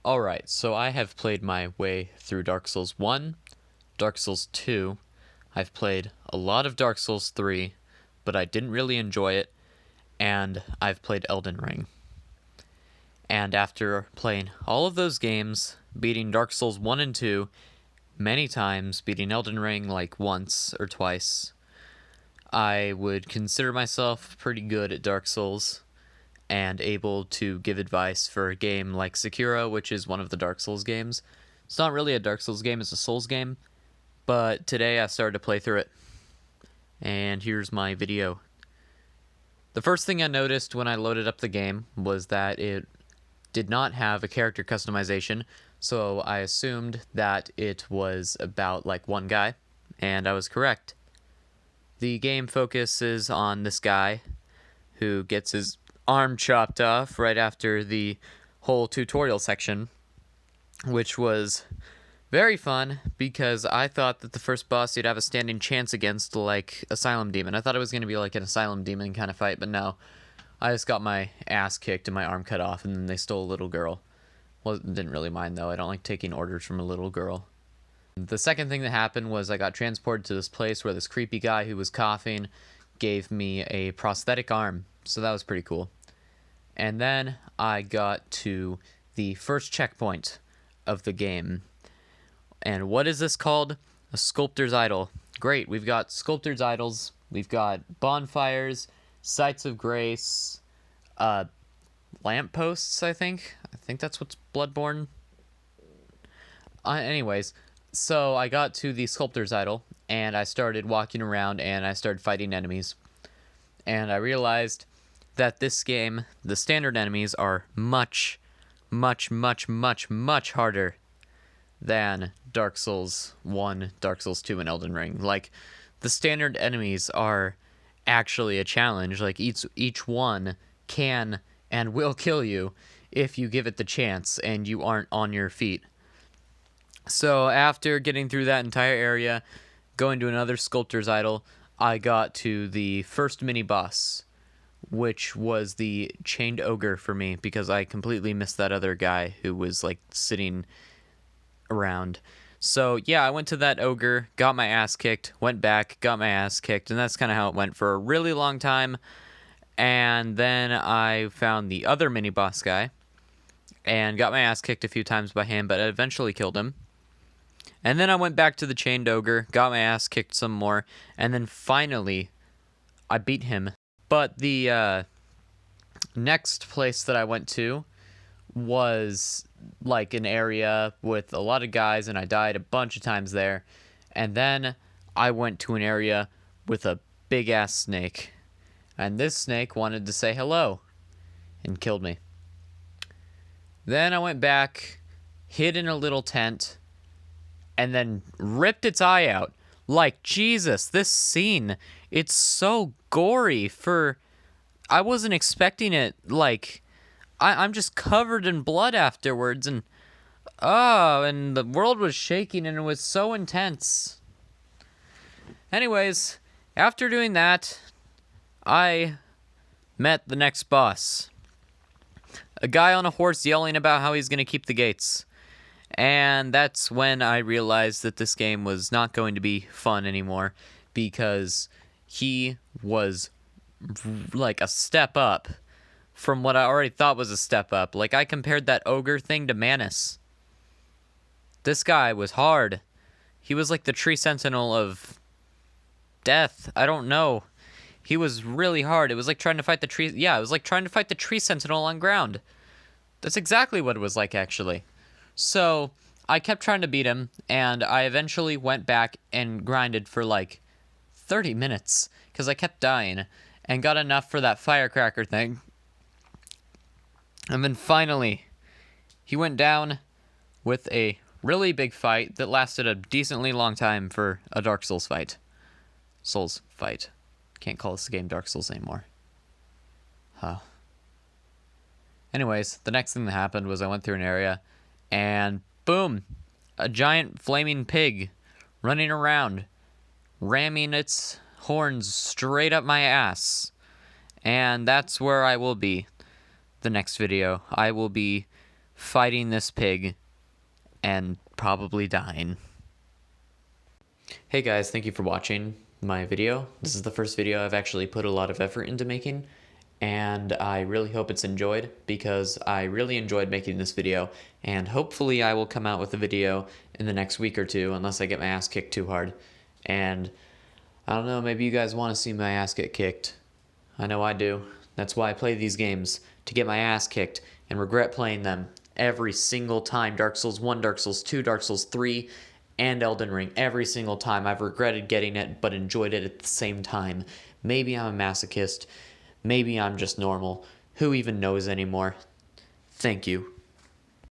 Alright, so I have played my way through Dark Souls 1, Dark Souls 2, I've played a lot of Dark Souls 3, but I didn't really enjoy it, and I've played Elden Ring. And after playing all of those games, beating Dark Souls 1 and 2 many times, beating Elden Ring like once or twice, I would consider myself pretty good at Dark Souls and able to give advice for a game like Sekiro, which is one of the Dark Souls games. It's not really a Dark Souls game, it's a Souls game, but today I started to play through it, and here's my video. The first thing I noticed when I loaded up the game was that it did not have a character customization, so I assumed that it was about like one guy, and I was correct. The game focuses on this guy who gets his arm chopped off right after the whole tutorial section, which was very fun because I thought that the first boss you'd have a standing chance against, like Asylum Demon. I thought it was going to be like an Asylum Demon kind of fight, but no. I just got my ass kicked and my arm cut off, and then they stole a little girl. Well, didn't really mind though. I don't like taking orders from a little girl. The second thing that happened was I got transported to this place where this creepy guy who was coughing gave me a prosthetic arm, so that was pretty cool. And then I got to the first checkpoint of the game. And what is this called? A sculptor's idol. Great, we've got sculptor's idols, we've got bonfires, sites of grace, lampposts, I think that's what's Bloodborne. Anyways, so I got to the sculptor's idol, and I started walking around, and I started fighting enemies. And I realized that this game, the standard enemies are much harder than Dark Souls 1, Dark Souls 2, and Elden Ring. Like, the standard enemies are actually a challenge. Like, each one can and will kill you if you give it the chance and you aren't on your feet. So after getting through that entire area, going to another sculptor's idol, I got to the first mini-boss, which was the chained ogre for me, because I completely missed that other guy who was, like, sitting around. So, yeah, I went to that ogre, got my ass kicked, went back, got my ass kicked, and that's kind of how it went for a really long time. And then I found the other mini-boss guy, and got my ass kicked a few times by him, but I eventually killed him. And then I went back to the chained ogre, got my ass kicked some more, and then finally I beat him. But the next place that I went to was like an area with a lot of guys, and I died a bunch of times there. And then I went to an area with a big-ass snake. And this snake wanted to say hello and killed me. Then I went back, hid in a little tent, and then ripped its eye out. Like, Jesus, this scene, it's so gory for... I wasn't expecting it, like... I'm just covered in blood afterwards, and... Oh, and the world was shaking, and it was so intense. Anyways, after doing that, I met the next boss. A guy on a horse yelling about how he's gonna keep the gates. And that's when I realized that this game was not going to be fun anymore, because he was like a step up from what I already thought was a step up. Like, I compared that ogre thing to Manus. This guy was hard. He was like the tree sentinel of death. I don't know. He was really hard. It was like trying to fight the tree. Yeah, it was like trying to fight the tree sentinel on ground. That's exactly what it was like, actually. So, I kept trying to beat him, and I eventually went back and grinded for like 30 minutes, because I kept dying, and got enough for that firecracker thing. And then finally, he went down with a really big fight that lasted a decently long time for a Dark Souls fight. Souls fight. Can't call this game Dark Souls anymore. Huh. Anyways, the next thing that happened was I went through an area, and boom, a giant flaming pig running around, ramming its horns straight up my ass. And that's where I will be the next video. I will be fighting this pig and probably dying. Hey guys, thank you for watching my video. This is the first video I've actually put a lot of effort into making, and I really hope it's enjoyed because I really enjoyed making this video, and hopefully I will come out with a video in the next week or two unless I get my ass kicked too hard. And I don't know, maybe you guys want to see my ass get kicked. I know I do. That's why I play these games, to get my ass kicked and regret playing them every single time. Dark Souls 1, Dark Souls 2, Dark Souls 3, and Elden Ring. Every single time I've regretted getting it but enjoyed it at the same time. Maybe I'm a masochist. Maybe I'm just normal. Who even knows anymore? Thank you.